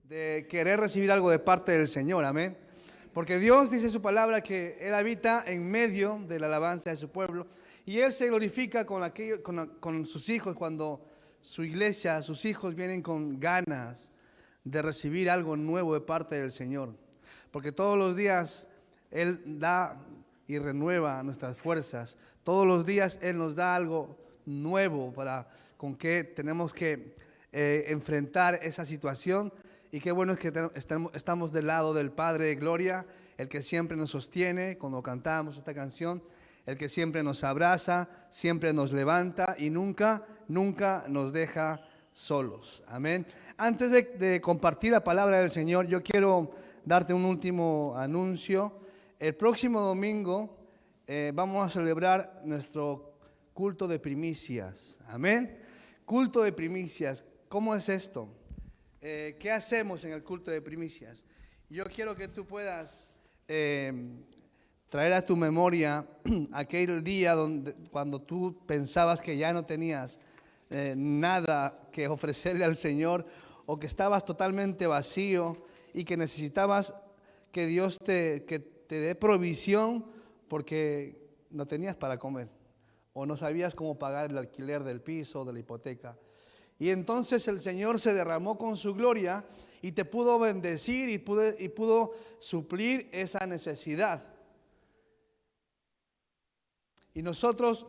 de querer recibir algo de parte del Señor, amén. Porque Dios dice en su palabra que Él habita en medio de la alabanza de su pueblo y Él se glorifica con sus hijos cuando su iglesia, sus hijos vienen con ganas de recibir algo nuevo de parte del Señor. Porque todos los días Él da y renueva nuestras fuerzas. Todos los días Él nos da algo nuevo con que tenemos que enfrentar esa situación. Y qué bueno es que estamos del lado del Padre de Gloria, el que siempre nos sostiene cuando cantamos esta canción, el que siempre nos abraza, siempre nos levanta y nunca nos deja solos. Amén. Antes de compartir la palabra del Señor, yo quiero darte un último anuncio. El próximo domingo vamos a celebrar nuestro culto de primicias. Amén. Culto de primicias. ¿Cómo es esto? ¿Qué hacemos en el culto de primicias? Yo quiero que tú puedas traer a tu memoria aquel día cuando tú pensabas que ya no tenías nada que ofrecerle al Señor, o que estabas totalmente vacío y que necesitabas que Dios te dé provisión porque no tenías para comer o no sabías cómo pagar el alquiler del piso o de la hipoteca. Y entonces el Señor se derramó con su gloria y te pudo bendecir y pudo suplir esa necesidad. Y nosotros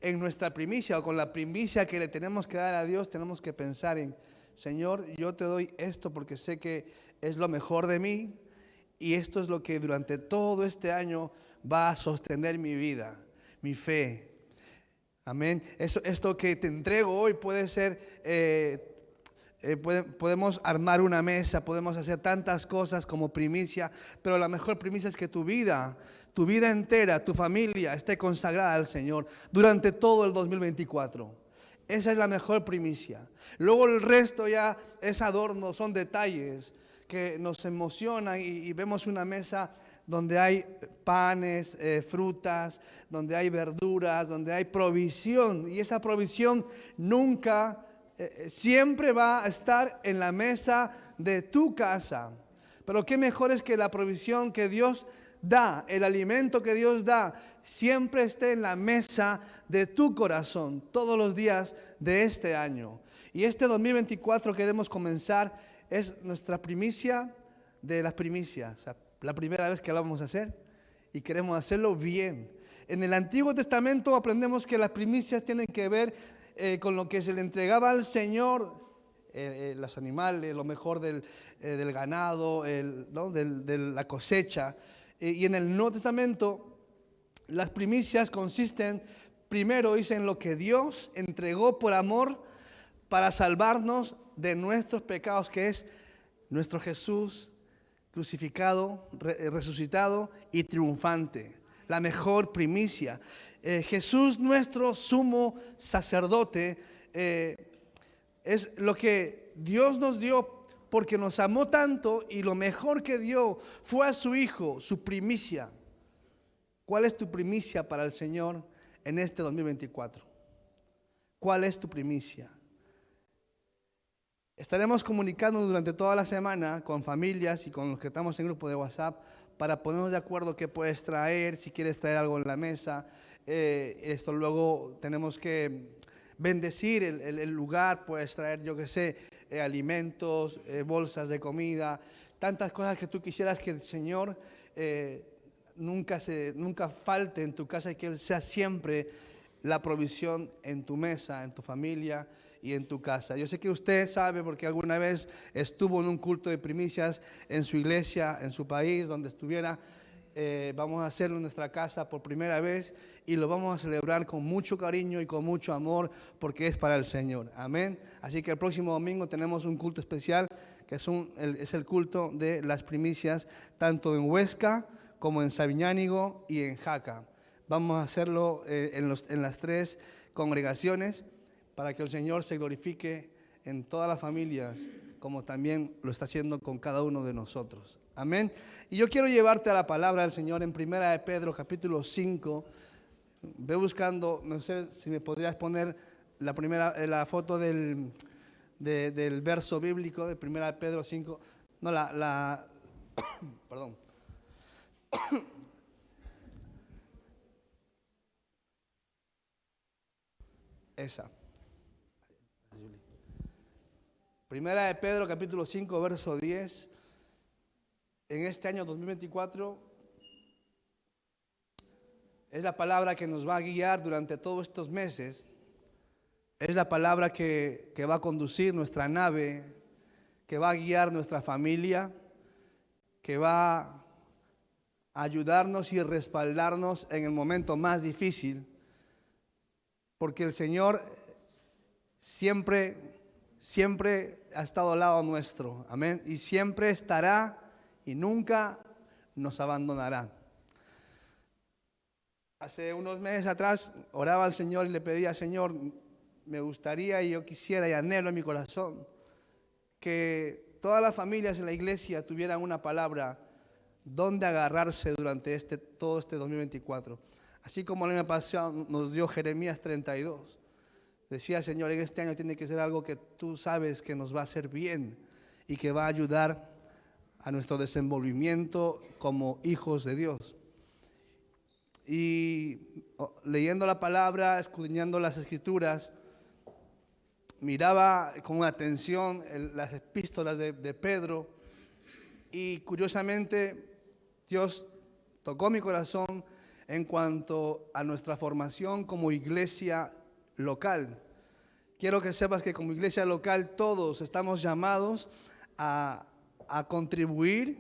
en nuestra primicia o con la primicia que le tenemos que dar a Dios, tenemos que pensar en: Señor, yo te doy esto porque sé que es lo mejor de mí y esto es lo que durante todo este año va a sostener mi vida, mi fe. Amén. Esto que te entrego hoy puede ser, podemos armar una mesa, podemos hacer tantas cosas como primicia, pero la mejor primicia es que tu vida entera, tu familia esté consagrada al Señor durante todo el 2024. Esa es la mejor primicia. Luego el resto ya es adorno, son detalles que nos emocionan y vemos una mesa donde hay panes, frutas, donde hay verduras, donde hay provisión. Y esa provisión nunca, siempre va a estar en la mesa de tu casa. Pero qué mejor es que la provisión que Dios da, el alimento que Dios da, siempre esté en la mesa de tu corazón todos los días de este año. Y este 2024 queremos comenzar, es nuestra primicia de las primicias. O sea, la primera vez que lo vamos a hacer y queremos hacerlo bien. En el Antiguo Testamento aprendemos que las primicias tienen que ver con lo que se le entregaba al Señor, los animales, lo mejor del ganado, de la cosecha. Y en el Nuevo Testamento las primicias consisten, primero dice, en lo que Dios entregó por amor para salvarnos de nuestros pecados, que es nuestro Jesús crucificado, resucitado y triunfante. La mejor primicia. Jesús, nuestro sumo sacerdote, es lo que Dios nos dio porque nos amó tanto, y lo mejor que dio fue a su Hijo, su primicia. ¿Cuál es tu primicia para el Señor en este 2024? ¿Cuál es tu primicia? Estaremos comunicando durante toda la semana con familias y con los que estamos en grupo de WhatsApp para ponernos de acuerdo qué puedes traer, si quieres traer algo en la mesa. Esto luego tenemos que bendecir el lugar, puedes traer, yo qué sé, alimentos, bolsas de comida, tantas cosas que tú quisieras que el Señor nunca falte en tu casa y que Él sea siempre la provisión en tu mesa, en tu familia y en tu casa. Yo sé que usted sabe porque alguna vez estuvo en un culto de primicias en su iglesia, en su país, donde estuviera. Vamos a hacerlo en nuestra casa por primera vez y lo vamos a celebrar con mucho cariño y con mucho amor porque es para el Señor. Amén. Así que el próximo domingo tenemos un culto especial que es el culto de las primicias, tanto en Huesca como en Sabiñánigo y en Jaca. Vamos a hacerlo en las tres congregaciones para que el Señor se glorifique en todas las familias, como también lo está haciendo con cada uno de nosotros. Amén. Y yo quiero llevarte a la palabra del Señor en Primera de Pedro, capítulo 5. Ve buscando, no sé si me podrías poner la foto del del verso bíblico de 1 Pedro 5. No, perdón. Esa. 1 Pedro capítulo 5, verso 10. En este año 2024 es la palabra que nos va a guiar durante todos estos meses. Es la palabra que va a conducir nuestra nave, que va a guiar nuestra familia, que va a ayudarnos y respaldarnos en el momento más difícil. Porque el Señor siempre ha estado al lado nuestro. Amén. Y siempre estará y nunca nos abandonará. Hace unos meses atrás oraba al Señor y le pedía: Señor, me gustaría y yo quisiera y anhelo en mi corazón que todas las familias en la iglesia tuvieran una palabra donde agarrarse durante todo este 2024. Así como el año pasado nos dio Jeremías 32. Decía: Señor, en este año tiene que ser algo que tú sabes que nos va a hacer bien y que va a ayudar a nuestro desenvolvimiento como hijos de Dios. Y leyendo la palabra, escudriñando las escrituras, miraba con atención las epístolas de Pedro, y curiosamente Dios tocó mi corazón en cuanto a nuestra formación como iglesia local. Quiero que sepas que como iglesia local todos estamos llamados a contribuir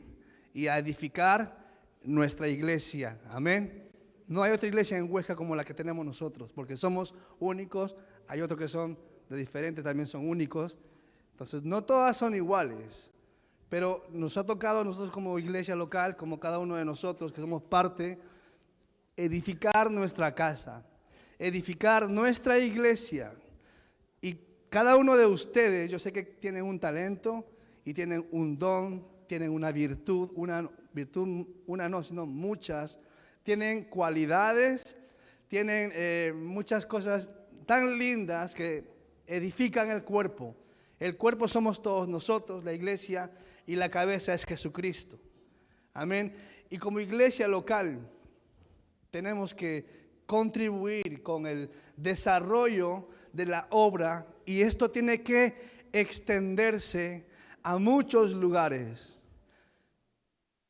y a edificar nuestra iglesia. Amén. No hay otra iglesia en Huesca como la que tenemos nosotros, porque somos únicos. Hay otros que son de diferentes, también son únicos. Entonces no todas son iguales, pero nos ha tocado a nosotros como iglesia local, como cada uno de nosotros que somos parte, edificar nuestra casa, edificar nuestra iglesia. Y cada uno de ustedes, yo sé que tienen un talento y tienen un don, tienen una virtud, sino muchas. Tienen cualidades, tienen muchas cosas tan lindas que edifican el cuerpo. El cuerpo somos todos nosotros, la iglesia, y la cabeza es Jesucristo. Amén. Y como iglesia local tenemos que contribuir con el desarrollo de la obra, y esto tiene que extenderse a muchos lugares.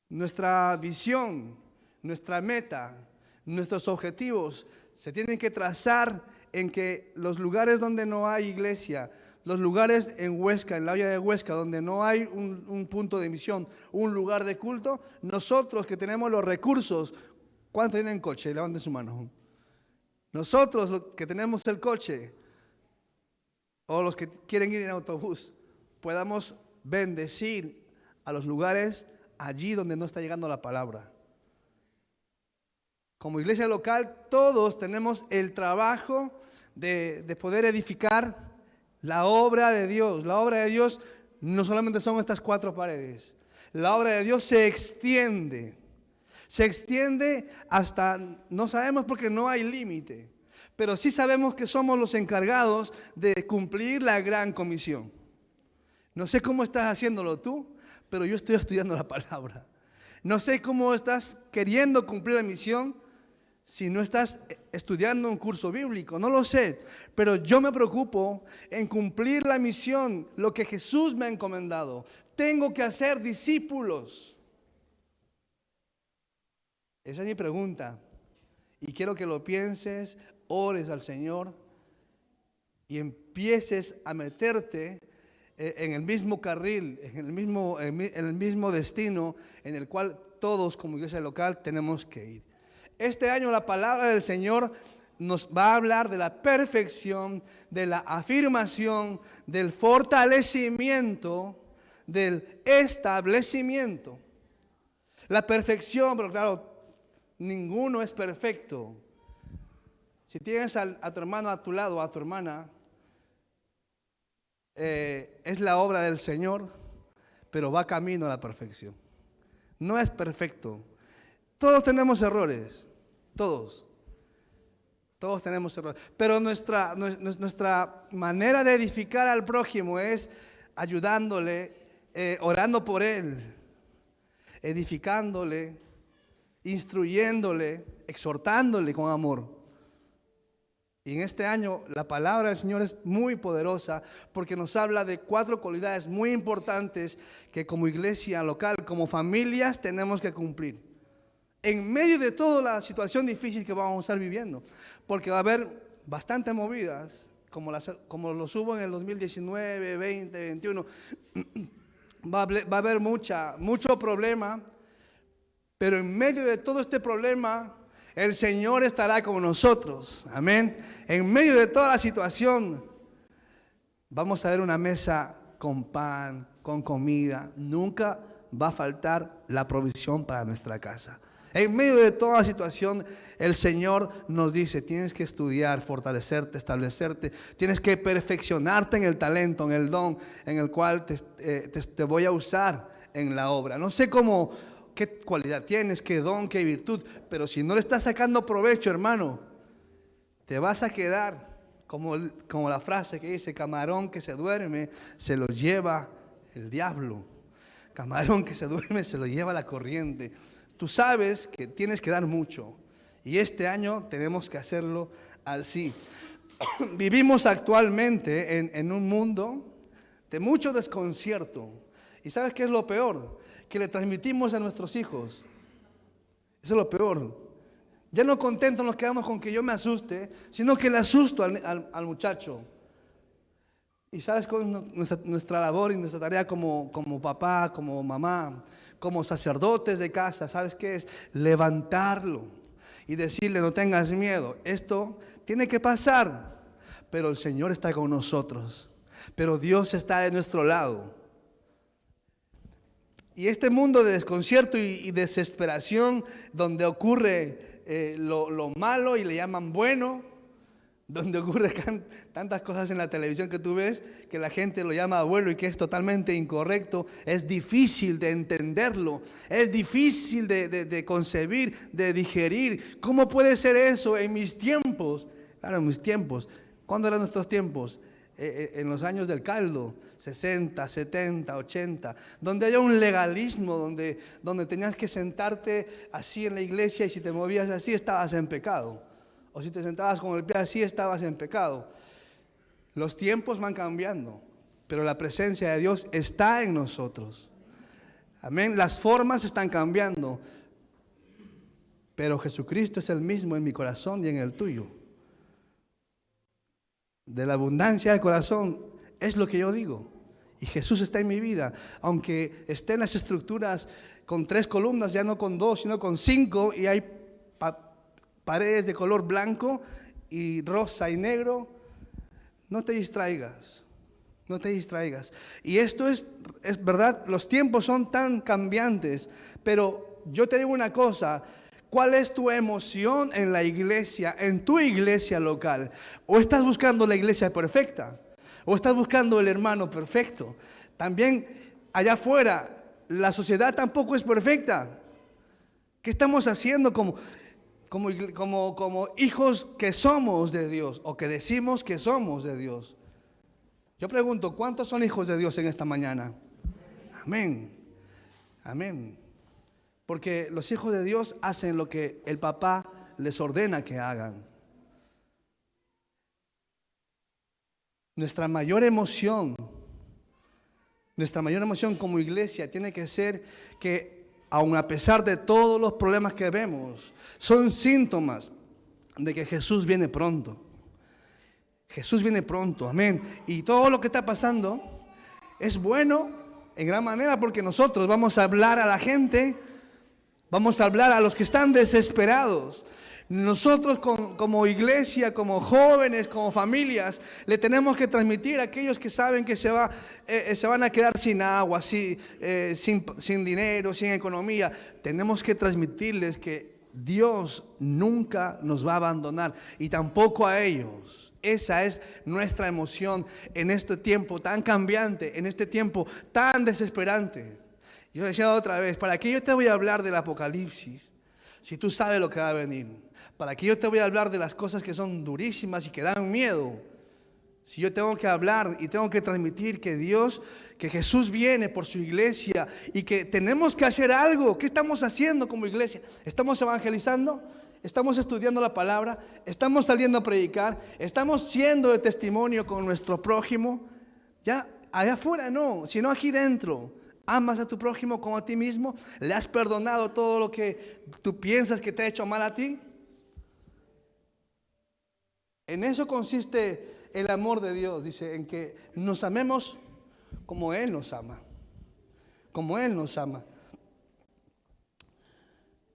Nuestra visión, nuestra meta, nuestros objetivos se tienen que trazar en que los lugares donde no hay iglesia, los lugares en Huesca, en la olla de Huesca, donde no hay un punto de misión, un lugar de culto, nosotros que tenemos los recursos, ¿cuántos tienen coche? Levanten su mano. Nosotros que tenemos el coche, o los que quieren ir en autobús, podamos bendecir a los lugares allí donde no está llegando la palabra. Como iglesia local, todos tenemos el trabajo de poder edificar la obra de Dios. La obra de Dios no solamente son estas 4 paredes. La obra de Dios se extiende. Se extiende hasta, no sabemos porque no hay límite, pero sí sabemos que somos los encargados de cumplir la gran comisión. No sé cómo estás haciéndolo tú, pero yo estoy estudiando la palabra. No sé cómo estás queriendo cumplir la misión si no estás estudiando un curso bíblico, no lo sé, pero yo me preocupo en cumplir la misión, lo que Jesús me ha encomendado. Tengo que hacer discípulos. Esa es mi pregunta, y quiero que lo pienses, ores al Señor y empieces a meterte en el mismo carril, en el mismo destino en el cual todos como iglesia local tenemos que ir. Este año la palabra del Señor nos va a hablar de la perfección, de la afirmación, del fortalecimiento, del establecimiento. La perfección, pero claro, ninguno es perfecto. Si tienes a tu hermano a tu lado o a tu hermana, es la obra del Señor, pero va camino a la perfección. No es perfecto. Todos tenemos errores, todos. Todos tenemos errores. Pero nuestra manera de edificar al prójimo es ayudándole, orando por él, edificándole, instruyéndole, exhortándole con amor. Y en este año la palabra del Señor es muy poderosa porque nos habla de 4 cualidades muy importantes que como iglesia local, como familias tenemos que cumplir. En medio de toda la situación difícil que vamos a estar viviendo, porque va a haber bastantes movidas, como los hubo en el 2019, 20, 21, va a haber mucho problema, pero en medio de todo este problema, el Señor estará con nosotros, amén. En medio de toda la situación, vamos a ver una mesa con pan, con comida, nunca va a faltar la provisión para nuestra casa. En medio de toda la situación, el Señor nos dice, tienes que estudiar, fortalecerte, establecerte, tienes que perfeccionarte en el talento, en el don, en el cual te voy a usar en la obra. No sé qué cualidad tienes, qué don, qué virtud, pero si no le estás sacando provecho, hermano, te vas a quedar como la frase que dice, camarón que se duerme, se lo lleva el diablo. Camarón que se duerme, se lo lleva la corriente. Tú sabes que tienes que dar mucho y este año tenemos que hacerlo así. Vivimos actualmente en un mundo de mucho desconcierto. ¿Y sabes qué es lo peor? Que le transmitimos a nuestros hijos. Eso es lo peor. Ya no contentos nos quedamos con que yo me asuste, sino que le asusto al muchacho. Y sabes cuál es nuestra labor y nuestra tarea como papá, como mamá, como sacerdotes de casa. ¿Sabes qué es? Levantarlo y decirle, no tengas miedo. Esto tiene que pasar, pero el Señor está con nosotros. Pero Dios está de nuestro lado. Y este mundo de desconcierto y desesperación, donde ocurre lo malo y le llaman bueno, donde ocurre tantas cosas en la televisión que tú ves, que la gente lo llama bueno y que es totalmente incorrecto, es difícil de entenderlo, es difícil de concebir, de digerir. ¿Cómo puede ser eso en mis tiempos? Claro, en mis tiempos. ¿Cuándo eran nuestros tiempos? En los años del caldo, 60, 70, 80, donde había un legalismo, donde tenías que sentarte así en la iglesia y si te movías así estabas en pecado. O si te sentabas con el pie así, estabas en pecado. Los tiempos van cambiando, pero la presencia de Dios está en nosotros. Amén. Las formas están cambiando, pero Jesucristo es el mismo en mi corazón y en el tuyo. De la abundancia del corazón es lo que yo digo. Y Jesús está en mi vida. Aunque esté en las estructuras con 3 columnas, ya no con 2, sino con 5, y hay paredes de color blanco y rosa y negro, no te distraigas, no te distraigas. Y esto es verdad, los tiempos son tan cambiantes, pero yo te digo una cosa, ¿cuál es tu emoción en la iglesia, en tu iglesia local? ¿O estás buscando la iglesia perfecta? ¿O estás buscando el hermano perfecto? También allá afuera, la sociedad tampoco es perfecta. ¿Qué estamos haciendo como hijos que somos de Dios o que decimos que somos de Dios? Yo pregunto, ¿cuántos son hijos de Dios en esta mañana? Amén, amén. Porque los hijos de Dios hacen lo que el papá les ordena que hagan. Nuestra mayor emoción como iglesia tiene que ser que, aun a pesar de todos los problemas que vemos, son síntomas de que Jesús viene pronto. Jesús viene pronto, amén. Y todo lo que está pasando es bueno en gran manera porque nosotros vamos a hablar a la gente, vamos a hablar a los que están desesperados. Nosotros como iglesia, como jóvenes, como familias, le tenemos que transmitir a aquellos que saben que se van a quedar sin agua, sin dinero, sin economía. Tenemos que transmitirles que Dios nunca nos va a abandonar y tampoco a ellos. Esa es nuestra emoción en este tiempo tan cambiante, en este tiempo tan desesperante. Yo decía otra vez, ¿para qué yo te voy a hablar del Apocalipsis si tú sabes lo que va a venir? ¿Para qué yo te voy a hablar de las cosas que son durísimas y que dan miedo? Si yo tengo que hablar y tengo que transmitir que que Jesús viene por su iglesia y que tenemos que hacer algo. ¿Qué estamos haciendo como iglesia? ¿Estamos evangelizando? ¿Estamos estudiando la palabra? ¿Estamos saliendo a predicar? ¿Estamos siendo de testimonio con nuestro prójimo? Ya allá afuera no, sino aquí dentro. ¿Amas a tu prójimo como a ti mismo? ¿Le has perdonado todo lo que tú piensas que te ha hecho mal a ti? En eso consiste el amor de Dios, dice, en que nos amemos como Él nos ama. Como Él nos ama.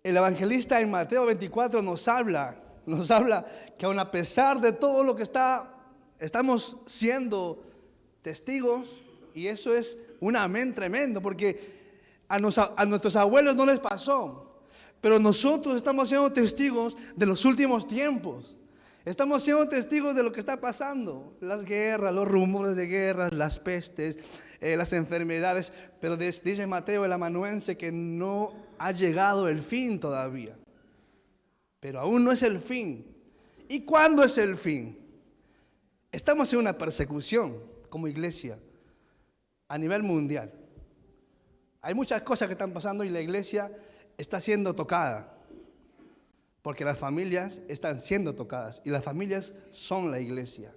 El evangelista en Mateo 24 nos habla que aun a pesar de todo lo que estamos siendo testigos, y eso es un amén tremendo, porque a nuestros abuelos no les pasó, pero nosotros estamos siendo testigos de los últimos tiempos. Estamos siendo testigos de lo que está pasando, las guerras, los rumores de guerras, las pestes, las enfermedades, pero dice Mateo el amanuense que no ha llegado el fin todavía, pero aún no es el fin. ¿Y cuándo es el fin? Estamos en una persecución como iglesia a nivel mundial. Hay muchas cosas que están pasando y la iglesia está siendo tocada. Porque las familias están siendo tocadas y las familias son la iglesia.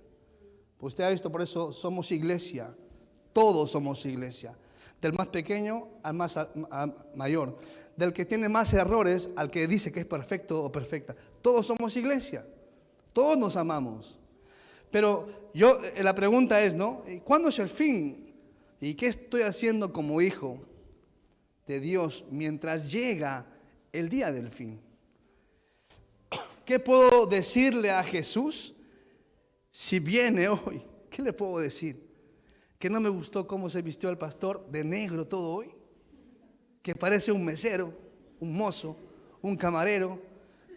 Usted ha visto, por eso somos iglesia. Todos somos iglesia. Del más pequeño al más mayor. Del que tiene más errores al que dice que es perfecto o perfecta. Todos somos iglesia. Todos nos amamos. Pero la pregunta es, ¿no? ¿Cuándo es el fin? ¿Y qué estoy haciendo como hijo de Dios mientras llega el día del fin? ¿Qué puedo decirle a Jesús si viene hoy? ¿Qué le puedo decir? ¿Que no me gustó cómo se vistió el pastor de negro todo hoy? Que parece un mesero, un mozo, un camarero.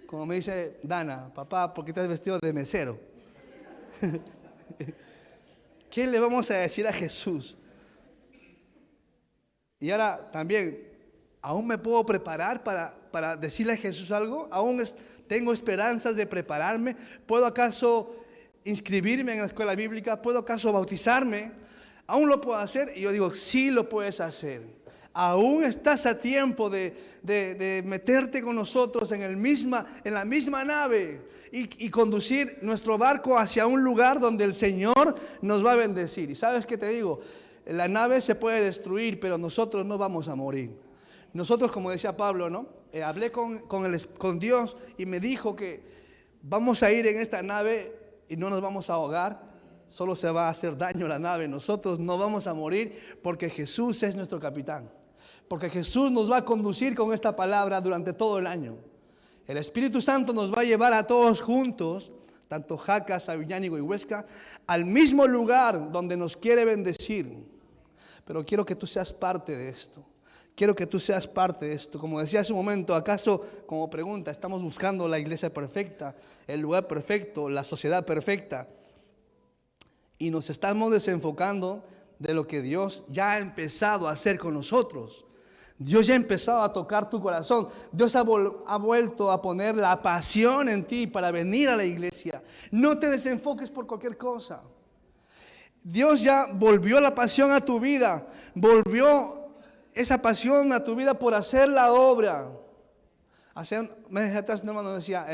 Como me dice Dana, papá, ¿por qué te has vestido de mesero? ¿Qué le vamos a decir a Jesús? Y ahora también, ¿aún me puedo preparar para decirle a Jesús algo? ¿Aún tengo esperanzas de prepararme? ¿Puedo acaso inscribirme en la escuela bíblica? ¿Puedo acaso bautizarme? ¿Aún lo puedo hacer? Y yo digo, sí lo puedes hacer. Aún estás a tiempo de meterte con nosotros en la misma nave y conducir nuestro barco hacia un lugar donde el Señor nos va a bendecir. Y ¿sabes qué te digo? La nave se puede destruir, pero nosotros no vamos a morir. Nosotros, como decía Pablo, ¿no? Hablé con Dios y me dijo que vamos a ir en esta nave y no nos vamos a ahogar, solo se va a hacer daño a la nave. Nosotros no vamos a morir porque Jesús es nuestro capitán, porque Jesús nos va a conducir con esta palabra durante todo el año. El Espíritu Santo nos va a llevar a todos juntos, tanto Jaca, Sabiñánigo y Huesca, al mismo lugar donde nos quiere bendecir. Pero quiero que tú seas parte de esto. Quiero que tú seas parte de esto. Como decía hace un momento, ¿acaso, como pregunta, estamos buscando la iglesia perfecta, el lugar perfecto, la sociedad perfecta? Y nos estamos desenfocando de lo que Dios ya ha empezado a hacer con nosotros. Dios ya ha empezado a tocar tu corazón. Dios ha vuelto a poner la pasión en ti para venir a la iglesia. No te desenfoques por cualquier cosa. Dios ya volvió la pasión a tu vida. Volvió esa pasión a tu vida por hacer la obra. Hace meses atrás un hermano decía,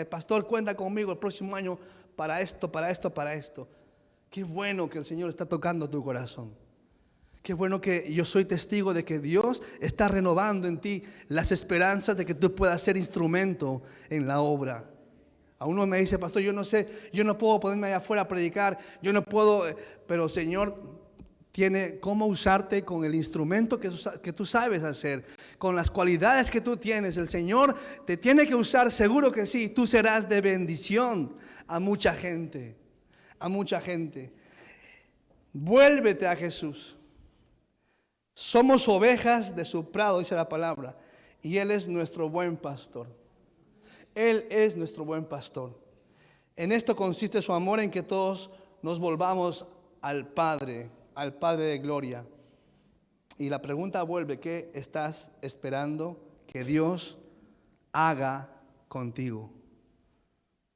pastor, cuenta conmigo el próximo año para esto, para esto, para esto. Qué bueno que el Señor está tocando tu corazón. Qué bueno que yo soy testigo de que Dios está renovando en ti las esperanzas de que tú puedas ser instrumento en la obra. A uno me dice, pastor, yo no sé, yo no puedo ponerme allá afuera a predicar, yo no puedo, pero el Señor tiene cómo usarte con el instrumento que tú sabes hacer, con las cualidades que tú tienes. El Señor te tiene que usar, seguro que sí. Tú serás de bendición a mucha gente, a mucha gente. Vuélvete a Jesús. Somos ovejas de su prado, dice la palabra, y Él es nuestro buen pastor. Él es nuestro buen pastor. En esto consiste su amor, en que todos nos volvamos al Padre de gloria. Y la pregunta vuelve, ¿qué estás esperando que Dios haga contigo?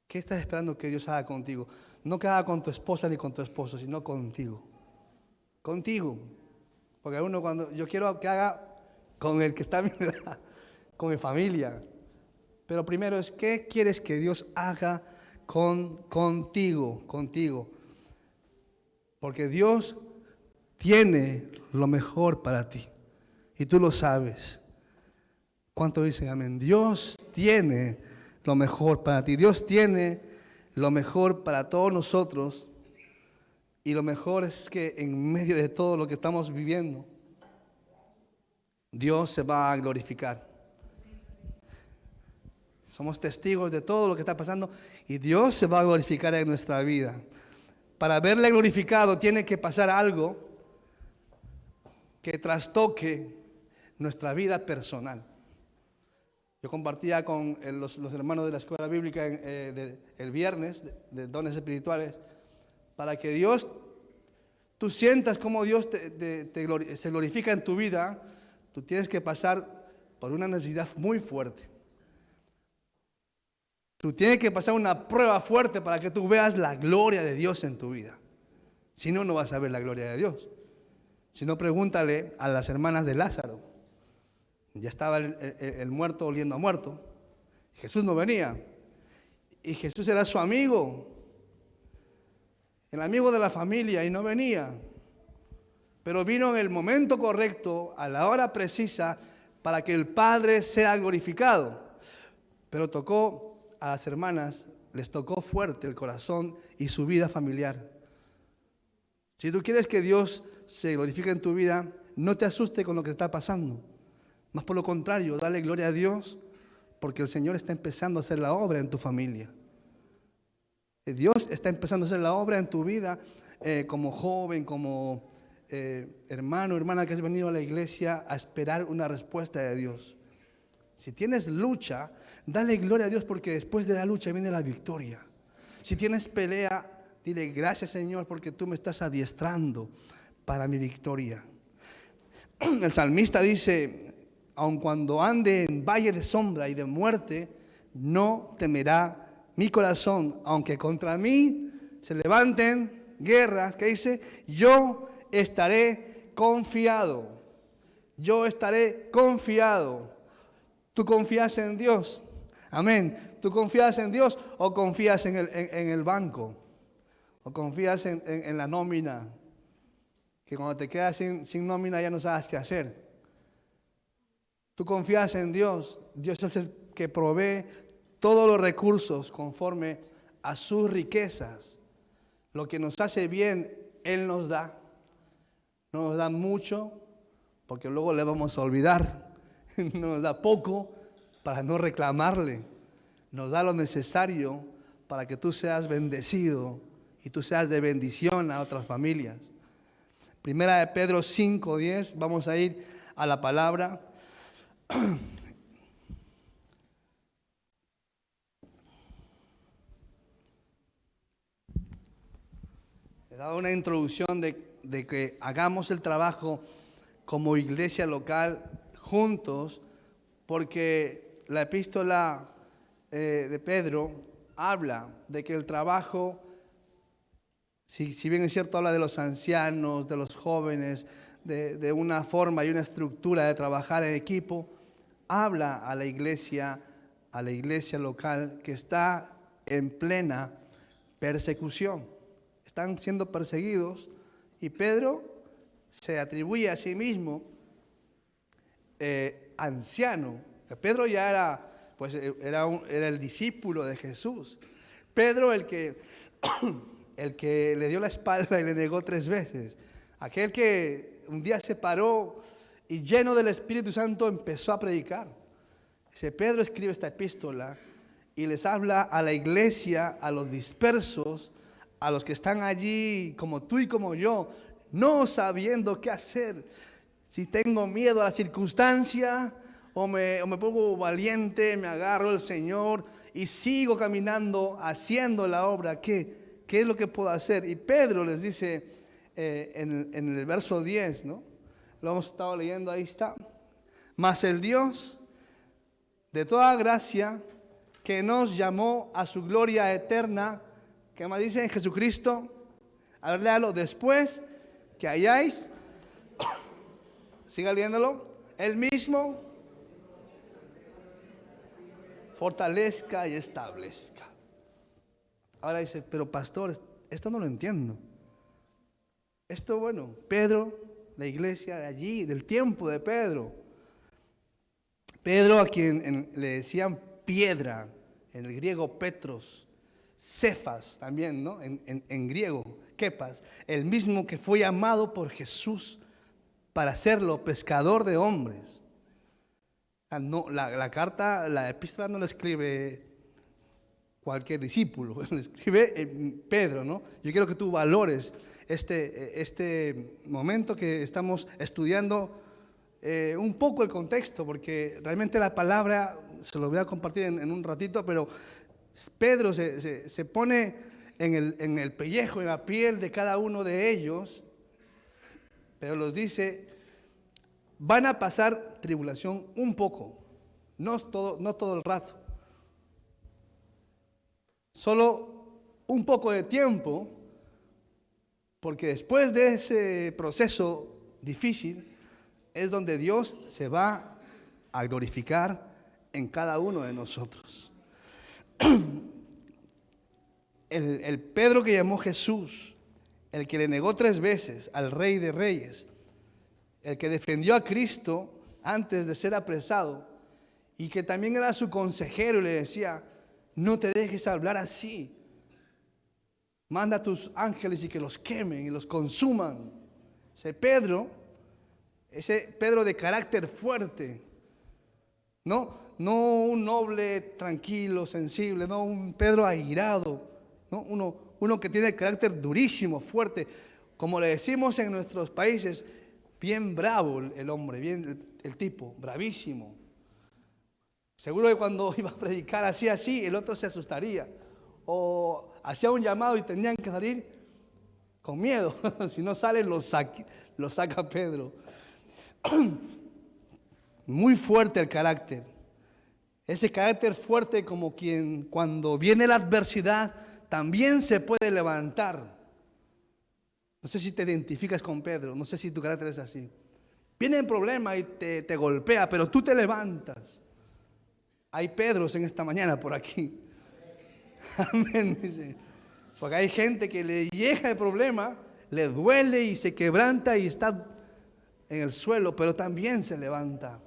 ¿Qué estás esperando que Dios haga contigo? No que haga con tu esposa ni con tu esposo, sino contigo. Contigo. Porque uno cuando yo quiero que haga con el que está a mi lado, con mi familia. Pero primero es, ¿qué quieres que Dios haga contigo? Porque Dios tiene lo mejor para ti. Y tú lo sabes. ¿Cuánto dicen amén? Dios tiene lo mejor para ti. Dios tiene lo mejor para todos nosotros. Y lo mejor es que en medio de todo lo que estamos viviendo, Dios se va a glorificar. Somos testigos de todo lo que está pasando y Dios se va a glorificar en nuestra vida. Para verle glorificado tiene que pasar algo que trastoque nuestra vida personal. Yo compartía con los hermanos de la escuela bíblica el viernes de dones espirituales, para que Dios, tú sientas cómo Dios se glorifica en tu vida. Tú tienes que pasar por una necesidad muy fuerte. Tú tienes que pasar una prueba fuerte para que tú veas la gloria de Dios en tu vida. Si no, no vas a ver la gloria de Dios. Si no, pregúntale a las hermanas de Lázaro. Ya estaba el muerto oliendo a muerto. Jesús no venía. Y Jesús era su amigo. El amigo de la familia, y no venía. Pero vino en el momento correcto, a la hora precisa, para que el Padre sea glorificado. Pero tocó a las hermanas, les tocó fuerte el corazón y su vida familiar. Si tú quieres que Dios se glorifique en tu vida, no te asustes con lo que está pasando. Más por lo contrario, dale gloria a Dios, porque el Señor está empezando a hacer la obra en tu familia. Dios está empezando a hacer la obra en tu vida, como joven, como hermano, hermana que has venido a la iglesia a esperar una respuesta de Dios. Si tienes lucha, dale gloria a Dios, porque después de la lucha viene la victoria. Si tienes pelea, dile gracias, Señor, porque tú me estás adiestrando para mi victoria. El salmista dice, aun cuando ande en valle de sombra y de muerte, no temerá mi corazón, aunque contra mí se levanten guerras. ¿Qué dice? Yo estaré confiado. Yo estaré confiado. ¿Tú confías en Dios? Amén. ¿Tú confías en Dios o confías en el banco? ¿O confías en la nómina? Que cuando te quedas sin nómina ya no sabes qué hacer. ¿Tú confías en Dios? Dios es el que provee todos los recursos conforme a sus riquezas. Lo que nos hace bien, Él nos da. No nos da mucho, porque luego le vamos a olvidar. Nos da poco para no reclamarle. Nos da lo necesario para que tú seas bendecido y tú seas de bendición a otras familias. Primera de Pedro 5:10, vamos a ir a la palabra. He dado una introducción de que hagamos el trabajo como iglesia local juntos, porque la epístola de Pedro habla de que el trabajo, si bien es cierto, habla de los ancianos, de los jóvenes, de una forma y una estructura de trabajar en equipo, habla a la iglesia local que está en plena persecución. Están siendo perseguidos y Pedro se atribuye a sí mismo anciano. Pedro ya era el discípulo de Jesús. Pedro el que le dio la espalda y le negó 3 veces. Aquel que un día se paró y lleno del Espíritu Santo empezó a predicar. Ese Pedro escribe esta epístola y les habla a la iglesia, a los dispersos, a los que están allí como tú y como yo, no sabiendo qué hacer. Si tengo miedo a la circunstancia o me pongo valiente, me agarro al Señor y sigo caminando, haciendo la obra. ¿Qué es lo que puedo hacer? Y Pedro les dice en el verso 10, ¿no? Lo hemos estado leyendo, ahí está. Mas el Dios de toda gracia, que nos llamó a su gloria eterna, ¿qué más dice? En Jesucristo. A ver, léalo. Después que hayáis, siga leyéndolo, Él mismo fortalezca y establezca. Ahora dice, pero pastor, esto no lo entiendo. Esto, bueno, Pedro, la iglesia de allí, del tiempo de Pedro. Pedro, a quien le decían piedra, en el griego Petros, Cefas también, ¿no? En griego, Kepas, el mismo que fue llamado por Jesús para hacerlo pescador de hombres. No, la carta, la epístola no la escribe cualquier discípulo, la escribe Pedro, ¿no? Yo quiero que tú valores este momento que estamos estudiando un poco el contexto, porque realmente la palabra se lo voy a compartir en un ratito, pero Pedro se pone en el pellejo, en la piel de cada uno de ellos, pero los dice, van a pasar tribulación un poco, no todo el rato, solo un poco de tiempo, porque después de ese proceso difícil es donde Dios se va a glorificar en cada uno de nosotros. El Pedro que llamó Jesús, el que le negó 3 veces al Rey de Reyes, el que defendió a Cristo antes de ser apresado y que también era su consejero y le decía, no te dejes hablar así, manda a tus ángeles y que los quemen y los consuman. Ese Pedro de carácter fuerte, no un noble, tranquilo, sensible, no un Pedro airado, ¿no? Uno que tiene carácter durísimo, fuerte, como le decimos en nuestros países, bien bravo el hombre, bien el tipo, bravísimo. Seguro que cuando iba a predicar así, el otro se asustaría. O hacía un llamado y tenían que salir con miedo. Si no salen, lo saca Pedro. Muy fuerte el carácter. Ese carácter fuerte como quien cuando viene la adversidad también se puede levantar. No sé si te identificas con Pedro, no sé si tu carácter es así. Viene el problema y te golpea, pero tú te levantas. Hay Pedros en esta mañana por aquí. Amén, dice. Porque hay gente que le llega el problema, le duele y se quebranta y está en el suelo, pero también se levanta.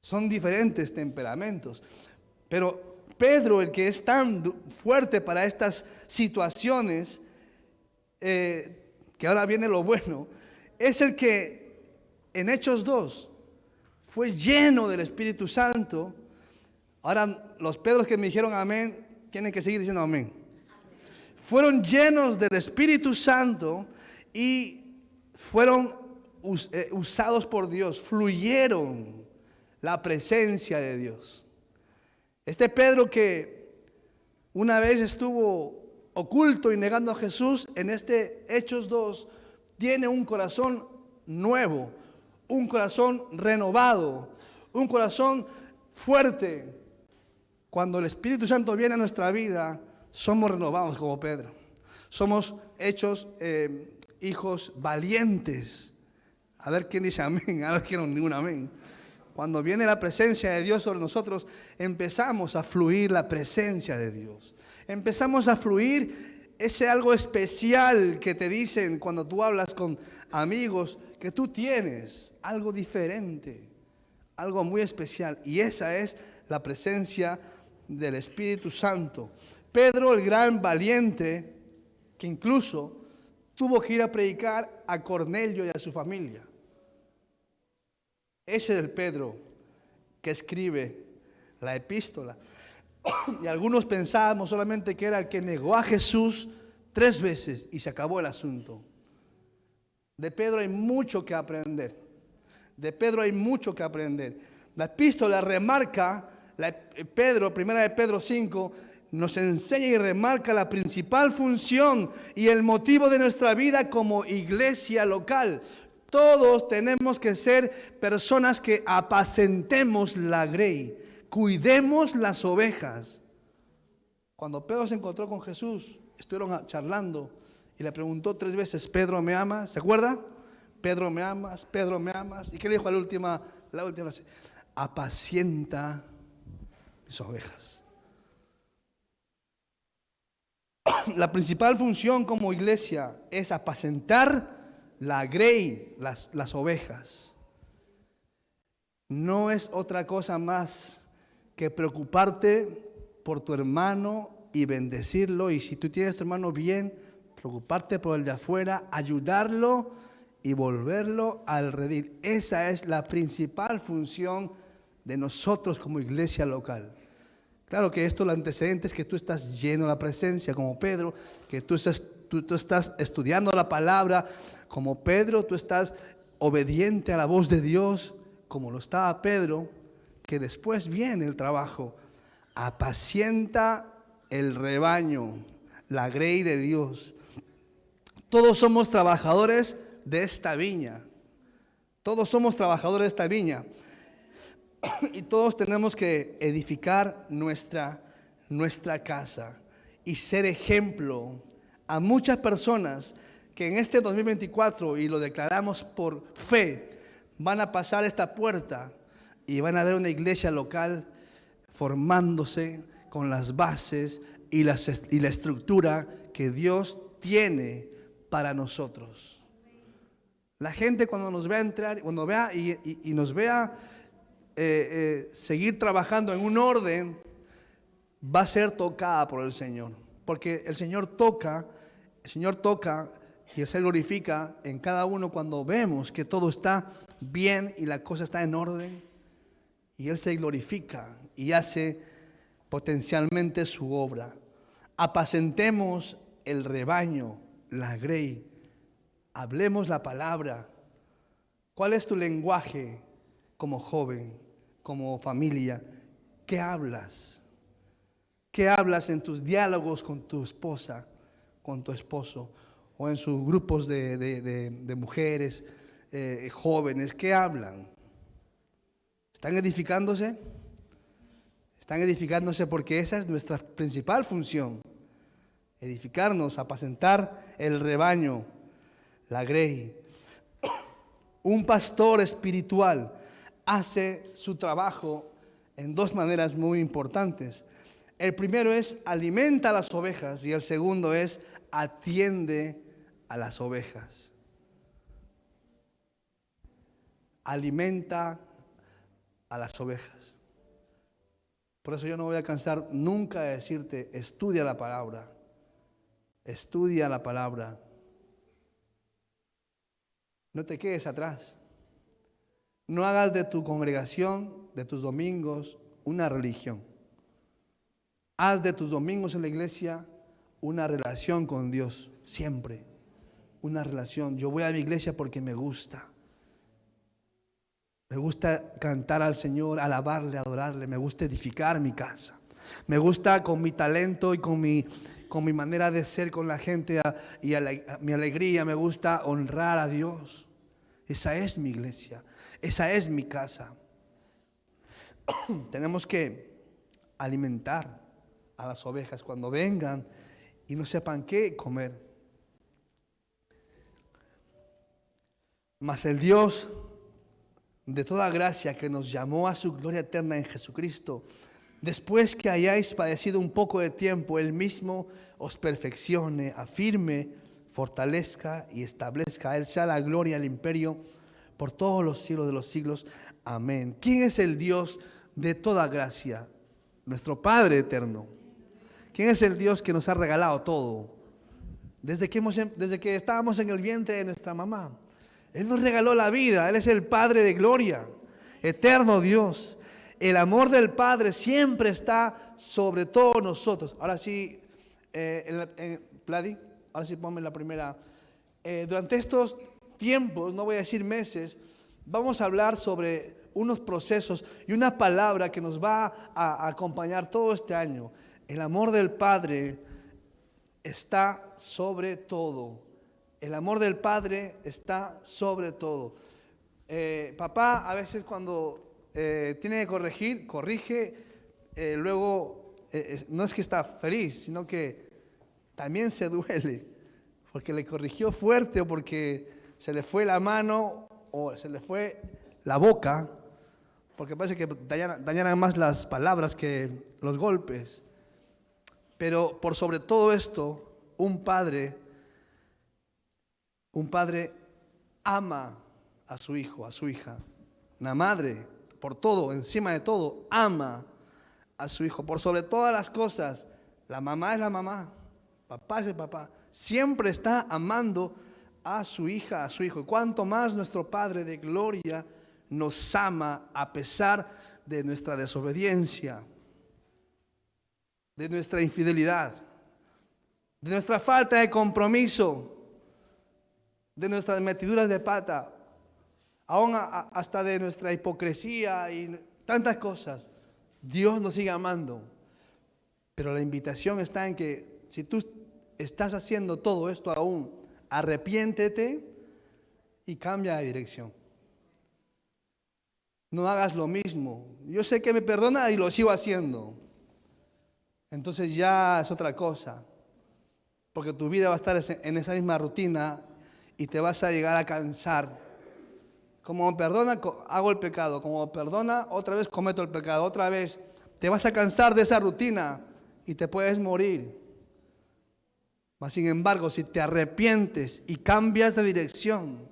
Son diferentes temperamentos. Pero Pedro, el que es tan fuerte para estas situaciones, que ahora viene lo bueno, es el que en Hechos 2 fue lleno del Espíritu Santo. Ahora los Pedros que me dijeron amén, tienen que seguir diciendo amén. Fueron llenos del Espíritu Santo y fueron usados por Dios, fluyeron la presencia de Dios. Este Pedro que una vez estuvo oculto y negando a Jesús, en este Hechos 2 tiene un corazón nuevo, un corazón renovado, un corazón fuerte. Cuando el Espíritu Santo viene a nuestra vida, somos renovados como Pedro. Somos hechos hijos valientes. A ver quién dice amén. Ahora no quiero ningún amén. Cuando viene la presencia de Dios sobre nosotros, empezamos a fluir la presencia de Dios. Empezamos a fluir ese algo especial que te dicen cuando tú hablas con amigos, que tú tienes algo diferente, algo muy especial. Y esa es la presencia del Espíritu Santo. Pedro, el gran valiente, que incluso tuvo que ir a predicar a Cornelio y a su familia. Ese es el Pedro que escribe la epístola. Y algunos pensábamos solamente que era el que negó a Jesús 3 veces y se acabó el asunto. De Pedro hay mucho que aprender. De Pedro hay mucho que aprender. La epístola remarca, primera de Pedro 5, nos enseña y remarca la principal función y el motivo de nuestra vida como iglesia local. Todos tenemos que ser personas que apacentemos la grey, cuidemos las ovejas. Cuando Pedro se encontró con Jesús, estuvieron charlando y le preguntó 3 veces: Pedro, ¿me amas? ¿Se acuerda? Pedro, ¿me amas? Pedro, ¿me amas? ¿Y qué le dijo la última frase? Apacienta mis ovejas. La principal función como iglesia es apacentar la grey, las ovejas. No es otra cosa más que preocuparte por tu hermano y bendecirlo. Y si tú tienes a tu hermano bien, preocuparte por el de afuera, ayudarlo y volverlo al redil. Esa es la principal función de nosotros como iglesia local. Claro que esto, el antecedente es que tú estás lleno de la presencia como Pedro, que tú estás estudiando la palabra como Pedro, tú estás obediente a la voz de Dios como lo estaba Pedro, que después viene el trabajo. Apacienta el rebaño, la grey de Dios. Todos somos trabajadores de esta viña. Todos somos trabajadores de esta viña. Y todos tenemos que edificar nuestra casa y ser ejemplo a muchas personas que en este 2024, y lo declaramos por fe, van a pasar esta puerta y van a ver una iglesia local formándose con las bases y la estructura que Dios tiene para nosotros. La gente cuando nos vea entrar, cuando vea y nos vea seguir trabajando en un orden, va a ser tocada por el Señor, porque el Señor toca y Él se glorifica en cada uno cuando vemos que todo está bien y la cosa está en orden, y Él se glorifica y hace potencialmente su obra. Apacentemos el rebaño, la grey, hablemos la palabra. ¿Cuál es tu lenguaje como joven, como familia? ¿Qué hablas? ¿Qué hablas en tus diálogos con tu esposa, con tu esposo, o en sus grupos de mujeres jóvenes? ¿Qué hablan? ¿Están edificándose? Están edificándose porque esa es nuestra principal función: edificarnos, apacentar el rebaño, la grey. Un pastor espiritual hace su trabajo en 2 maneras muy importantes. El primero es alimenta a las ovejas y el segundo es atiende a las ovejas. Alimenta a las ovejas. Por eso yo no voy a cansar nunca de decirte: estudia la palabra. Estudia la palabra. No te quedes atrás. No hagas de tu congregación, de tus domingos, una religión. Haz de tus domingos en la iglesia una relación con Dios, siempre. Una relación. Yo voy a mi iglesia porque me gusta. Me gusta cantar al Señor, alabarle, adorarle. Me gusta edificar mi casa. Me gusta con mi talento y con mi manera de ser con la gente y mi alegría. Me gusta honrar a Dios. Esa es mi iglesia. Esa es mi casa. Tenemos que alimentar a las ovejas cuando vengan y no sepan qué comer. Mas el Dios de toda gracia, que nos llamó a su gloria eterna en Jesucristo, después que hayáis padecido un poco de tiempo, Él mismo os perfeccione, afirme, fortalezca y establezca. A Él sea la gloria, el imperio por todos los siglos de los siglos. Amén. ¿Quién es el Dios de toda gracia? Nuestro Padre eterno. ¿Quién es el Dios que nos ha regalado todo? Desde que estábamos en el vientre de nuestra mamá, Él nos regaló la vida. Él es el Padre de gloria, eterno Dios. El amor del Padre siempre está sobre todos nosotros. Ahora sí, Vladi, ahora sí ponme la primera. Durante estos tiempos, no voy a decir meses, vamos a hablar sobre unos procesos y una palabra que nos va a acompañar todo este año. El amor del Padre está sobre todo. El amor del Padre está sobre todo. Papá, a veces cuando tiene que corregir, corrige, luego no es que está feliz, sino que también se duele, porque le corrigió fuerte o porque se le fue la mano o se le fue la boca, porque parece que dañaran más las palabras que los golpes. Pero por sobre todo esto, un padre ama a su hijo, a su hija. Una madre, por todo, encima de todo, ama a su hijo. Por sobre todas las cosas, la mamá es la mamá, papá es el papá. Siempre está amando a su hija, a su hijo. Y cuanto más nuestro Padre de gloria nos ama a pesar de nuestra desobediencia, de nuestra infidelidad, de nuestra falta de compromiso, de nuestras metiduras de pata, aún hasta de nuestra hipocresía y tantas cosas. Dios nos sigue amando. Pero la invitación está en que si tú estás haciendo todo esto aún, arrepiéntete y cambia de dirección. No hagas lo mismo. Yo sé que me perdona y lo sigo haciendo. Entonces ya es otra cosa. Porque tu vida va a estar en esa misma rutina y te vas a llegar a cansar. Como me perdona, hago el pecado. Como me perdona, otra vez cometo el pecado. Otra vez te vas a cansar de esa rutina y te puedes morir. Mas sin embargo, si te arrepientes y cambias de dirección,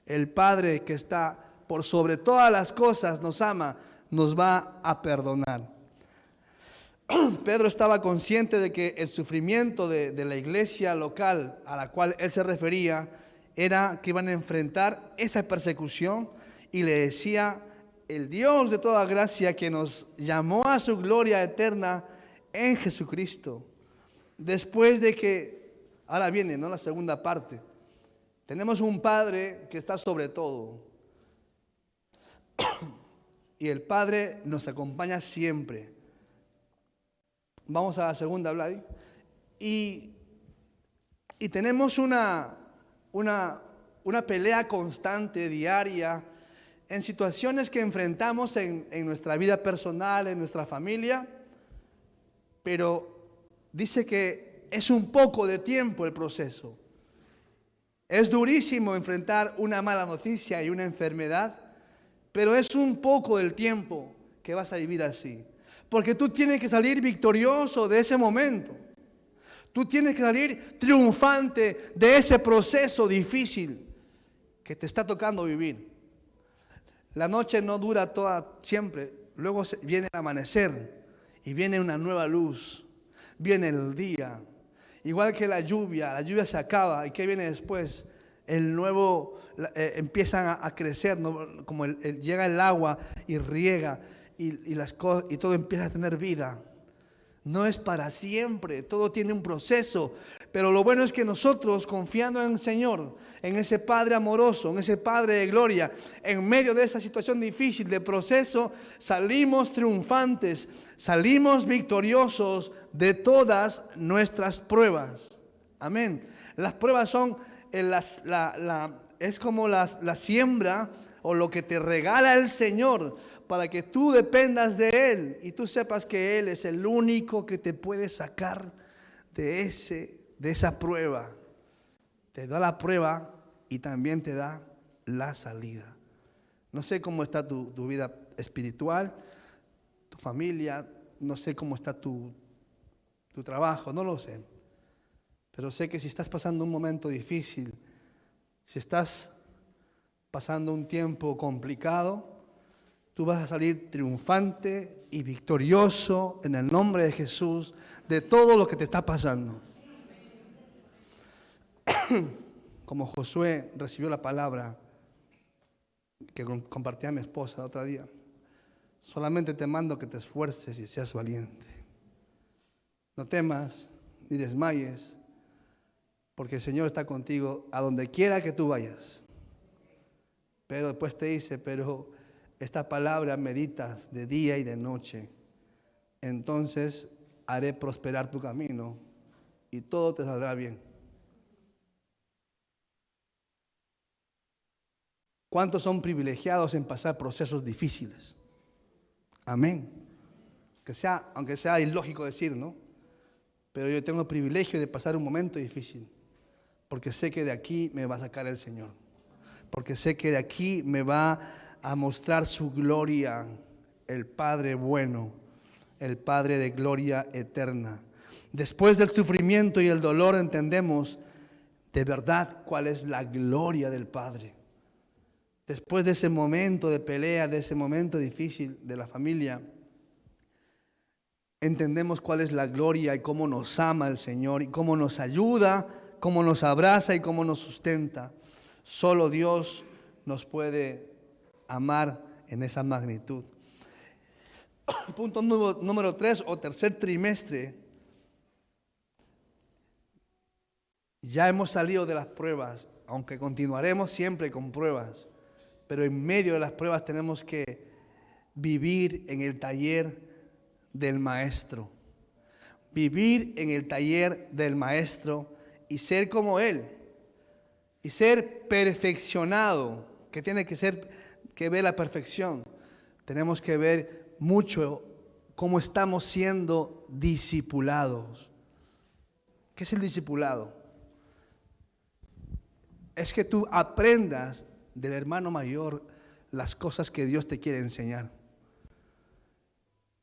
el Padre que está por sobre todas las cosas nos ama, nos va a perdonar. Pedro estaba consciente de que el sufrimiento de la iglesia local a la cual él se refería era que iban a enfrentar esa persecución, y le decía: el Dios de toda gracia que nos llamó a su gloria eterna en Jesucristo. Después de que, ahora viene, ¿no?, la segunda parte. Tenemos un Padre que está sobre todo. Y el Padre nos acompaña siempre. Vamos a la segunda, Vladi. Y tenemos una pelea constante, diaria, en situaciones que enfrentamos en nuestra vida personal, en nuestra familia. Pero dice que es un poco de tiempo el proceso. Es durísimo enfrentar una mala noticia y una enfermedad, pero es un poco del tiempo que vas a vivir así. Porque tú tienes que salir victorioso de ese momento. Tú tienes que salir triunfante de ese proceso difícil que te está tocando vivir. La noche no dura toda siempre. Luego viene el amanecer y viene una nueva luz. Viene el día. Igual que la lluvia se acaba. ¿Y qué viene después? El nuevo, empiezan a crecer, ¿no? Como llega el agua y riega y las cosas, y todo empieza a tener vida. No es para siempre, todo tiene un proceso. Pero lo bueno es que nosotros, confiando en el Señor, en ese Padre amoroso, en ese Padre de gloria, en medio de esa situación difícil de proceso, salimos triunfantes, salimos victoriosos de todas nuestras pruebas. Amén. Las pruebas son es como la siembra o lo que te regala el Señor, para que tú dependas de Él y tú sepas que Él es el único que te puede sacar de esa prueba. Te da la prueba y también te da la salida. No sé cómo está tu vida espiritual, tu familia, no sé cómo está tu trabajo, no lo sé. Pero sé que si estás pasando un momento difícil, si estás pasando un tiempo complicado, tú vas a salir triunfante y victorioso en el nombre de Jesús de todo lo que te está pasando. Como Josué recibió la palabra que compartía a mi esposa el otro día: solamente te mando que te esfuerces y seas valiente. No temas ni desmayes, porque el Señor está contigo a donde quiera que tú vayas. Pero después te dice: pero esta palabra meditas de día y de noche, entonces haré prosperar tu camino y todo te saldrá bien. ¿Cuántos son privilegiados en pasar procesos difíciles? Amén. Aunque sea ilógico decir, ¿no? Pero yo tengo el privilegio de pasar un momento difícil, porque sé que de aquí me va a sacar el Señor, porque sé que de aquí me va a mostrar su gloria, el Padre bueno, el Padre de gloria eterna. Después del sufrimiento y el dolor entendemos de verdad cuál es la gloria del Padre. Después de ese momento de pelea, de ese momento difícil de la familia, entendemos cuál es la gloria y cómo nos ama el Señor y cómo nos ayuda, cómo nos abraza y cómo nos sustenta. Solo Dios nos puede amar en esa magnitud. Punto número 3 o tercer trimestre. Ya hemos salido de las pruebas, aunque continuaremos siempre con pruebas, pero en medio de las pruebas tenemos que vivir en el taller del Maestro. Vivir en el taller del Maestro y ser como Él. Y ser perfeccionado, que tiene que ver la perfección. Tenemos que ver mucho cómo estamos siendo discipulados. ¿Qué es el discipulado? Es que tú aprendas del hermano mayor las cosas que Dios te quiere enseñar.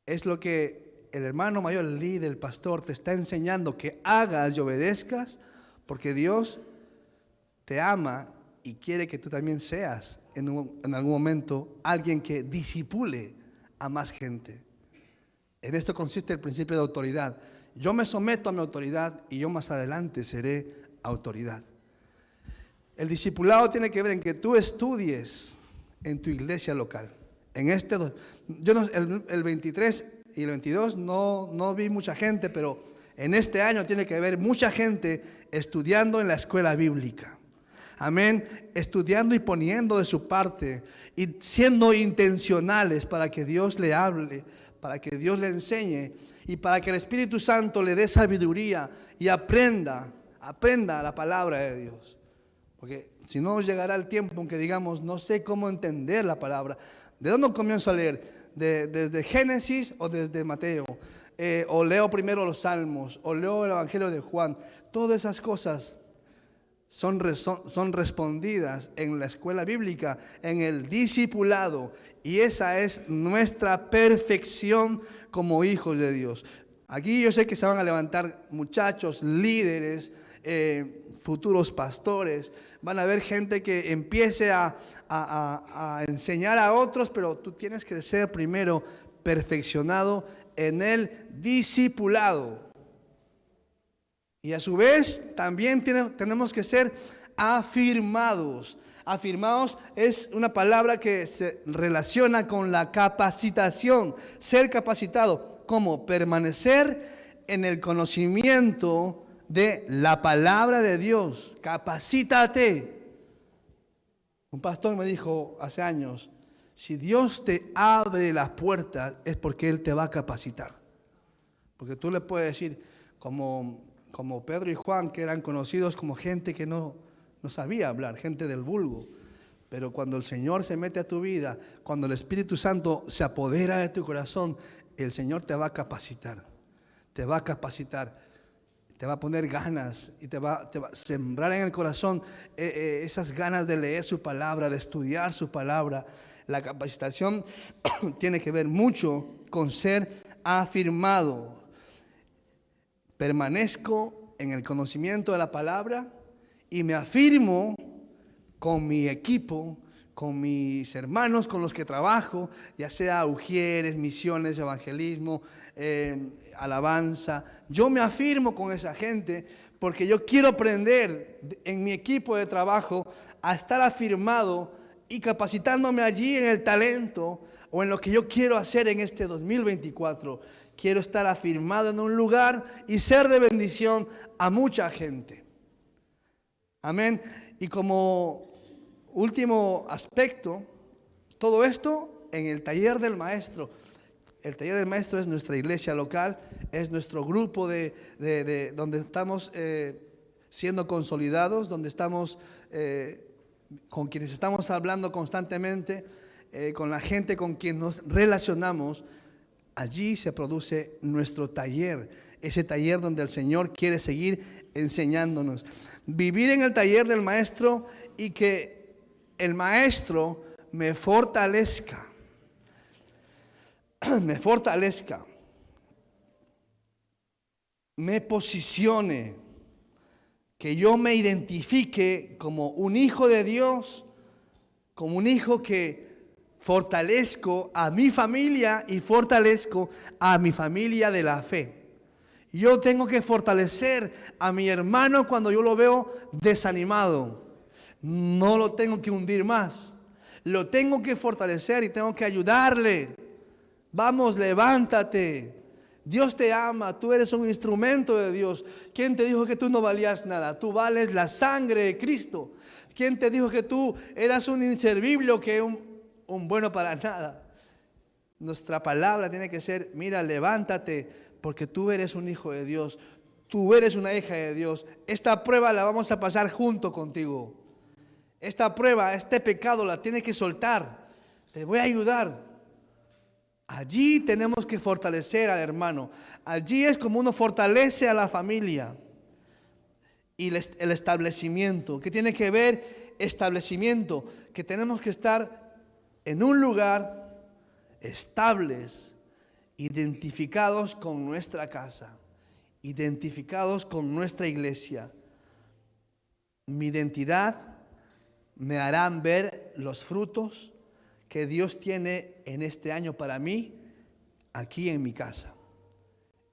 Es lo que el hermano mayor, el líder, el pastor te está enseñando que hagas y obedezcas, porque Dios te ama y quiere que tú también seas en algún momento alguien que discipule a más gente. En esto consiste el principio de autoridad. Yo me someto a mi autoridad y yo más adelante seré autoridad. El discipulado tiene que ver en que tú estudies en tu iglesia local. El 23 y el 22 no vi mucha gente, pero en este año tiene que haber mucha gente estudiando en la escuela bíblica. Amén. Estudiando y poniendo de su parte y siendo intencionales para que Dios le hable, para que Dios le enseñe y para que el Espíritu Santo le dé sabiduría y aprenda la palabra de Dios. Porque si no llegará el tiempo en que digamos, no sé cómo entender la palabra. ¿De dónde comienzo a leer? ¿Desde Génesis o desde Mateo? O leo primero los Salmos, o leo el Evangelio de Juan. Todas esas cosas son respondidas en la escuela bíblica, en el discipulado. Y esa es nuestra perfección como hijos de Dios. Aquí yo sé que se van a levantar muchachos, líderes, futuros pastores. Van a haber gente que empiece a enseñar a otros, pero tú tienes que ser primero perfeccionado en el discipulado. Y a su vez también tenemos que ser afirmados. Afirmados es una palabra que se relaciona con la capacitación. Ser capacitado, como permanecer en el conocimiento de la palabra de Dios. Capacítate. Un pastor me dijo hace años, si Dios te abre las puertas es porque Él te va a capacitar. Porque tú le puedes decir, como Pedro y Juan, que eran conocidos como gente que no sabía hablar, gente del vulgo. Pero cuando el Señor se mete a tu vida, cuando el Espíritu Santo se apodera de tu corazón, el Señor te va a capacitar. Te va a capacitar. Te va a poner ganas y te va a sembrar en el corazón esas ganas de leer su palabra, de estudiar su palabra. La capacitación tiene que ver mucho con ser afirmado. Permanezco en el conocimiento de la palabra y me afirmo con mi equipo, con mis hermanos con los que trabajo, ya sea ujieres, misiones, evangelismo, alabanza. Yo me afirmo con esa gente porque yo quiero aprender en mi equipo de trabajo a estar afirmado y capacitándome allí en el talento o en lo que yo quiero hacer en este 2024. Quiero estar afirmado en un lugar y ser de bendición a mucha gente. Amén. Y como último aspecto, todo esto en el taller del maestro. El taller del maestro es nuestra iglesia local, es nuestro grupo de donde estamos siendo consolidados, donde estamos con quienes estamos hablando constantemente. con la gente con quien nos relacionamos, allí se produce nuestro taller, ese taller donde el Señor quiere seguir enseñándonos. Vivir en el taller del Maestro y que el Maestro me fortalezca, me posicione, que yo me identifique como un hijo de Dios, como un hijo que fortalezco a mi familia y fortalezco a mi familia de la fe. Yo tengo que fortalecer a mi hermano cuando yo lo veo desanimado. No lo tengo que hundir más. Lo tengo que fortalecer y tengo que ayudarle. Vamos, levántate. Dios te ama, tú eres un instrumento de Dios. ¿Quién te dijo que tú no valías nada? Tú vales la sangre de Cristo. ¿Quién te dijo que tú eras un inservible o que un bueno para nada? Nuestra palabra tiene que ser, mira, levántate, porque tú eres un hijo de Dios. Tú eres una hija de Dios. Esta prueba la vamos a pasar junto contigo. Esta prueba, este pecado la tienes que soltar. Te voy a ayudar. Allí tenemos que fortalecer al hermano. Allí es como uno fortalece a la familia. Y el establecimiento. ¿Qué tiene que ver establecimiento? Que tenemos que estar en un lugar estables, identificados con nuestra casa, identificados con nuestra iglesia. Mi identidad me harán ver los frutos que Dios tiene en este año para mí, aquí en mi casa.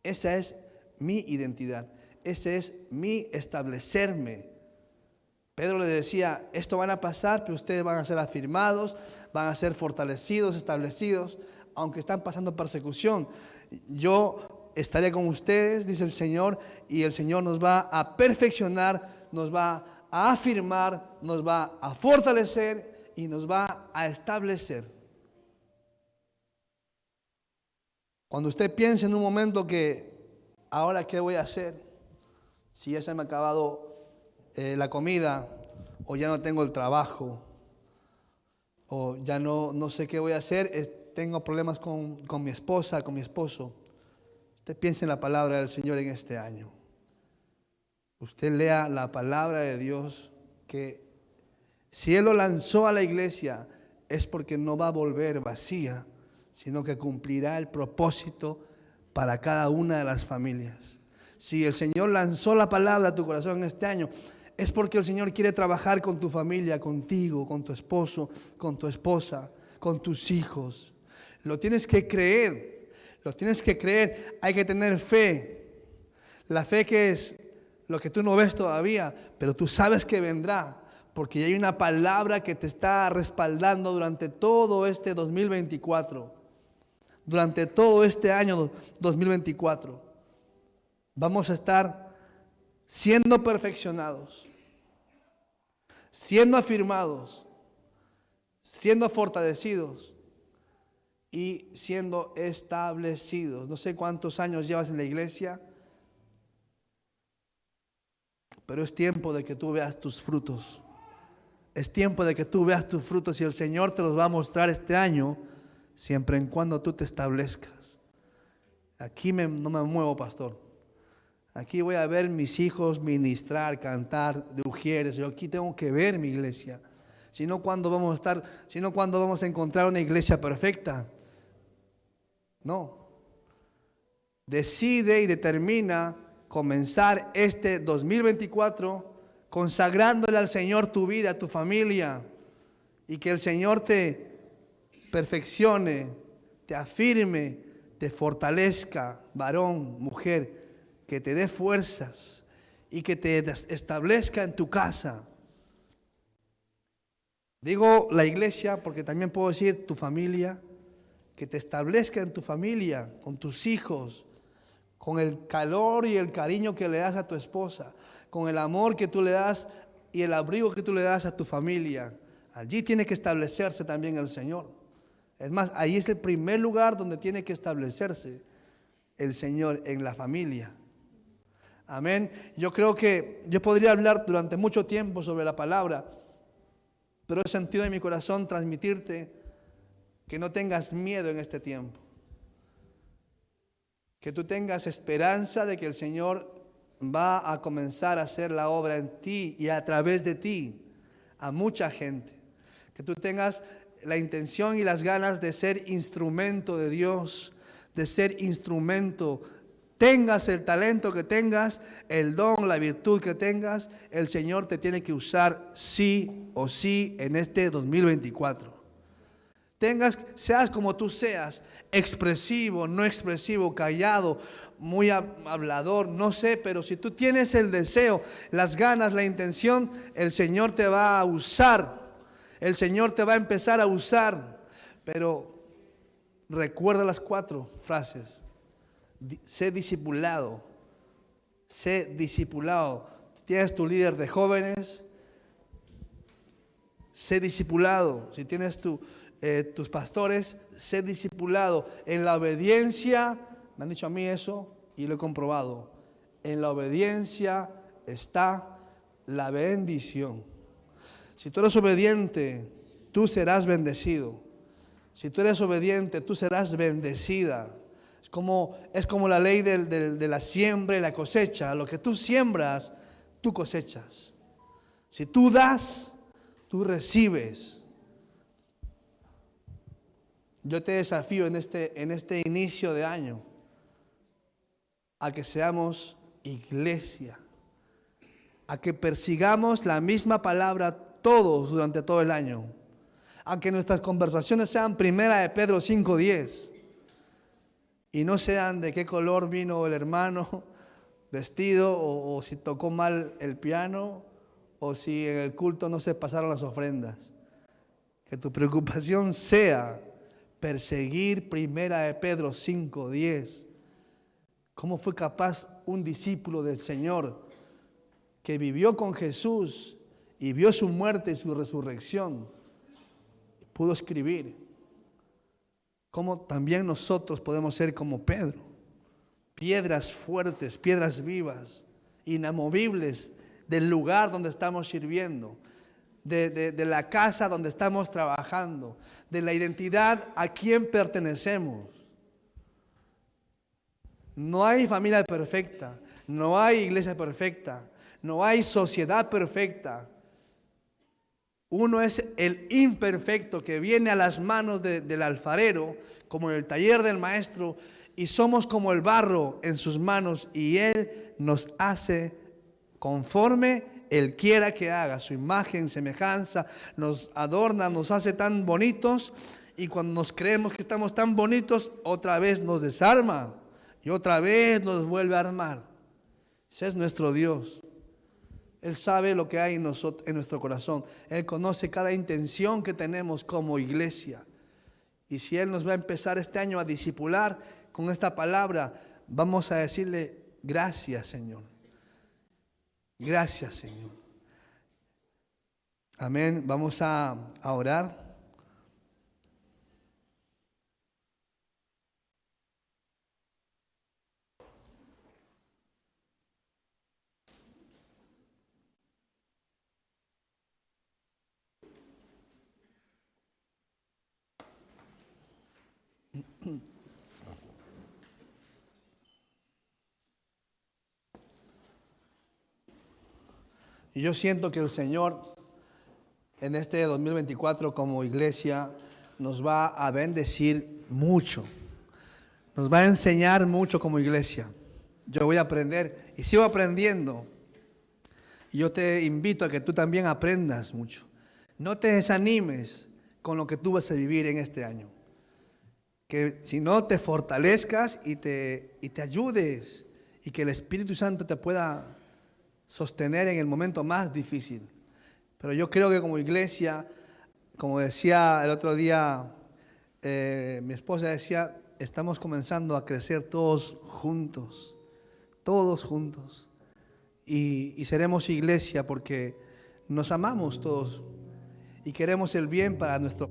Esa es mi identidad, ese es mi establecerme. Pedro le decía, esto van a pasar, pero ustedes van a ser afirmados, van a ser fortalecidos, establecidos, aunque están pasando persecución. Yo estaré con ustedes, dice el Señor, y el Señor nos va a perfeccionar, nos va a afirmar, nos va a fortalecer y nos va a establecer. Cuando usted piense en un momento que, ahora qué voy a hacer, si ya se me ha acabado la comida, o ya no tengo el trabajo, o ya no sé qué voy a hacer, tengo problemas con mi esposa, con mi esposo. Usted piense en la palabra del Señor en este año. Usted lea la palabra de Dios, que si Él lo lanzó a la iglesia es porque no va a volver vacía, sino que cumplirá el propósito para cada una de las familias. Si el Señor lanzó la palabra a tu corazón en este año, es porque el Señor quiere trabajar con tu familia, contigo, con tu esposo, con tu esposa, con tus hijos. Lo tienes que creer, lo tienes que creer. Hay que tener fe. La fe que es lo que tú no ves todavía, pero tú sabes que vendrá. Porque hay una palabra que te está respaldando durante todo este 2024. Durante todo este año 2024. Vamos a estar siendo perfeccionados, siendo afirmados, siendo fortalecidos y siendo establecidos. No sé cuántos años llevas en la iglesia, pero es tiempo de que tú veas tus frutos. Es tiempo de que tú veas tus frutos y el Señor te los va a mostrar este año, siempre en cuando tú te establezcas. Aquí no me muevo, pastor. Aquí voy a ver mis hijos ministrar, cantar de ujieres. Yo aquí tengo que ver mi iglesia. Si no, ¿cuándo vamos a encontrar una iglesia perfecta? No. Decide y determina comenzar este 2024 consagrándole al Señor tu vida, tu familia, y que el Señor te perfeccione, te afirme, te fortalezca, varón, mujer, que te dé fuerzas y que te establezca en tu casa. Digo la iglesia porque también puedo decir tu familia, que te establezca en tu familia, con tus hijos, con el calor y el cariño que le das a tu esposa, con el amor que tú le das y el abrigo que tú le das a tu familia. Allí tiene que establecerse también el Señor. Es más, ahí es el primer lugar donde tiene que establecerse el Señor, en la familia. Amén. Yo creo que yo podría hablar durante mucho tiempo sobre la palabra, pero he sentido en mi corazón transmitirte que no tengas miedo en este tiempo, que tú tengas esperanza de que el Señor va a comenzar a hacer la obra en ti y a través de ti a mucha gente, que tú tengas la intención y las ganas de ser instrumento de Dios, de ser instrumento. Tengas el talento que tengas, el don, la virtud que tengas, el Señor te tiene que usar sí o sí en este 2024. Seas como tú seas, expresivo, no expresivo, callado, muy hablador, no sé, pero si tú tienes el deseo, las ganas, la intención, el Señor te va a usar. El Señor te va a empezar a usar. Pero recuerda las 4 frases. Sé discipulado. Sé discipulado. Tienes tu líder de jóvenes, sé discipulado. Si tienes tus pastores, sé discipulado. En la obediencia, me han dicho a mí eso y lo he comprobado. En la obediencia está la bendición. Si tú eres obediente, tú serás bendecido. Si tú eres obediente, tú serás bendecida. Es como la ley de la siembra y la cosecha. Lo que tú siembras, tú cosechas. Si tú das, tú recibes. Yo te desafío en este inicio de año a que seamos iglesia, a que persigamos la misma palabra todos durante todo el año, a que nuestras conversaciones sean 1 de Pedro 5:10 y no sean de qué color vino el hermano vestido o si tocó mal el piano o si en el culto no se pasaron las ofrendas. Que tu preocupación sea perseguir 1 de Pedro 5:10. ¿Cómo fue capaz un discípulo del Señor que vivió con Jesús y vio su muerte y su resurrección, pudo escribir? ¿Cómo también nosotros podemos ser como Pedro? Piedras fuertes, piedras vivas, inamovibles del lugar donde estamos sirviendo, de la casa donde estamos trabajando, de la identidad a quien pertenecemos. No hay familia perfecta, no hay iglesia perfecta, no hay sociedad perfecta. Uno es el imperfecto que viene a las manos del alfarero, como en el taller del maestro, y somos como el barro en sus manos, y Él nos hace conforme Él quiera que haga, su imagen, semejanza, nos adorna, nos hace tan bonitos, y cuando nos creemos que estamos tan bonitos, otra vez nos desarma, y otra vez nos vuelve a armar. Ese es nuestro Dios. Él sabe lo que hay en nuestro corazón. Él conoce cada intención que tenemos como iglesia. Y si Él nos va a empezar este año a discipular con esta palabra, vamos a decirle gracias, Señor. Gracias, Señor. Amén. Vamos a orar. Y yo siento que el Señor en este 2024 como iglesia nos va a bendecir mucho. Nos va a enseñar mucho como iglesia. Yo voy a aprender y sigo aprendiendo. Y yo te invito a que tú también aprendas mucho. No te desanimes con lo que tú vas a vivir en este año. Que si no te fortalezcas y te ayudes y que el Espíritu Santo te pueda sostener en el momento más difícil. Pero yo creo que como iglesia, como decía el otro día, mi esposa decía, estamos comenzando a crecer todos juntos, y seremos iglesia porque nos amamos todos y queremos el bien para nuestro